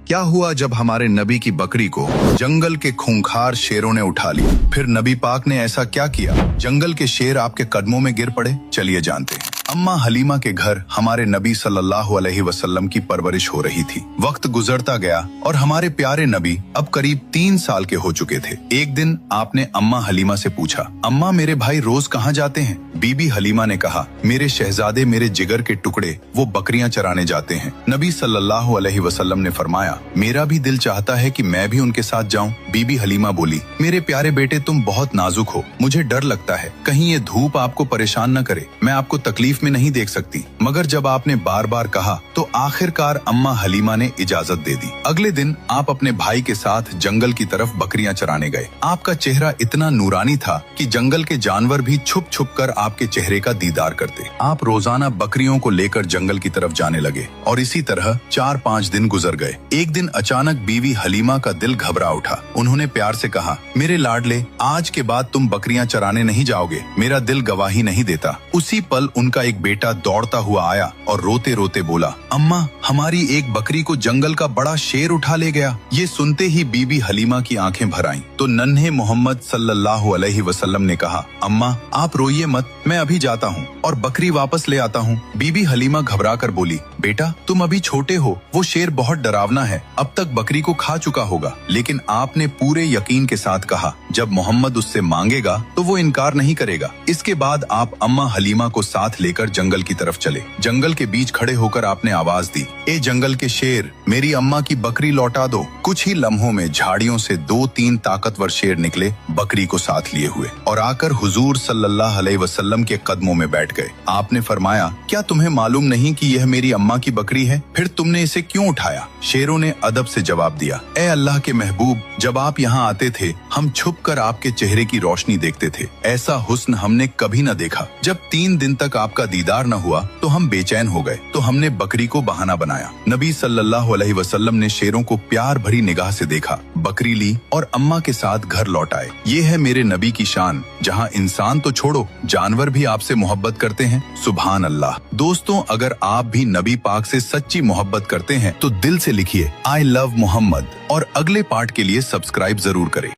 क्या हुआ जब हमारे नबी की बकरी को जंगल के खूंखार शेरों ने उठा ली? फिर नबी पाक ने ऐसा क्या किया जंगल के शेर आपके कदमों में गिर पड़े? चलिए जानते हैं। अम्मा हलीमा के घर हमारे नबी सल्लल्लाहु अलैहि वसल्लम की परवरिश हो रही थी। वक्त गुजरता गया और हमारे प्यारे नबी अब करीब 3 साल के हो चुके थे। एक दिन आपने अम्मा हलीमा से पूछा, अम्मा मेरे भाई रोज कहाँ जाते हैं? बीबी हलीमा ने कहा, मेरे शहजादे मेरे जिगर के टुकड़े वो बकरियां चराने जाते हैं। नबी सल्लल्लाहु अलैहि वसल्लम ने फरमाया, मेरा भी दिल चाहता है कि मैं भी उनके साथ जाऊं। बीबी हलीमा बोली, मेरे प्यारे बेटे तुम बहुत नाजुक हो, मुझे डर लगता है कहीं ये धूप आपको परेशान न करे, मैं आपको तकलीफ में नहीं देख सकती। मगर जब आपने बार बार कहा तो आखिरकार अम्मा हलीमा ने इजाजत दे दी। अगले दिन आप अपने भाई के साथ जंगल की तरफ बकरियां चराने गए। आपका चेहरा इतना नूरानी था कि जंगल के जानवर भी छुप छुप कर आपके चेहरे का दीदार करते। आप रोजाना बकरियों को लेकर जंगल की तरफ जाने लगे और इसी तरह 4-5 दिन गुजर गए। एक दिन अचानक बीवी हलीमा का दिल घबरा उठा। उन्होंने प्यार से कहा, मेरे लाडले, आज के बाद तुम बकरियां चराने नहीं जाओगे, मेरा दिल गवाही नहीं देता। उसी पल उनका एक बेटा दौड़ता हुआ आया और रोते रोते बोला, अम्मा हमारी एक बकरी को जंगल का बड़ा शेर उठा ले गया। ये सुनते ही बीबी हलीमा की आंखें भर आईं। तो नन्हे मोहम्मद सल्लल्लाहु अलैहि वसल्लम ने कहा, अम्मा आप रोइए मत, मैं अभी जाता हूँ और बकरी वापस ले आता हूँ। बीबी हलीमा घबरा कर बोली, बेटा तुम अभी छोटे हो, वो शेर बहुत डरावना है, अब तक बकरी को खा चुका होगा। लेकिन आपने पूरे यकीन के साथ कहा, जब मोहम्मद उससे मांगेगा तो वो इनकार नहीं करेगा। इसके बाद आप अम्मा हलीमा को साथ लेकर जंगल की तरफ चले। जंगल के बीच खड़े होकर आपने आवाज दी, ए जंगल के शेर, मेरी अम्मा की बकरी लौटा दो। कुछ ही लम्हों में झाड़ियों से 2-3 ताकतवर शेर निकले, बकरी को साथ लिए हुए, और आकर हुजूर सल्लल्लाहु अलैहि वसल्लम के कदमों में बैठ गए। आपने फरमाया, क्या तुम्हें मालूम नहीं कि यह मेरी अम्मा की बकरी है? फिर तुमने इसे क्यों उठाया? शेरों ने अदब से जवाब दिया, ए अल्लाह के महबूब, जब आप यहाँ आते थे हम छुप कर आपके चेहरे की रोशनी देखते थे। ऐसा हुस्न हमने कभी न देखा। जब 3 दिन तक आपका दीदार न हुआ तो हम बेचैन हो गए, तो हमने बकरी को बहाना बनाया। नबी सल्लल्लाहु अलैहि वसल्लम ने शेरों को प्यार भरी निगाह से देखा, बकरी ली और अम्मा के साथ घर लौट आए। ये है मेरे नबी की शान, जहाँ इंसान तो छोड़ो जानवर भी आपसे मोहब्बत करते हैं। सुभान अल्लाह। दोस्तों, अगर आप भी नबी पाक से सच्ची मोहब्बत करते हैं तो दिल से लिखिए, आई लव मोहम्मद, और अगले पार्ट के लिए सब्सक्राइब जरूर करें।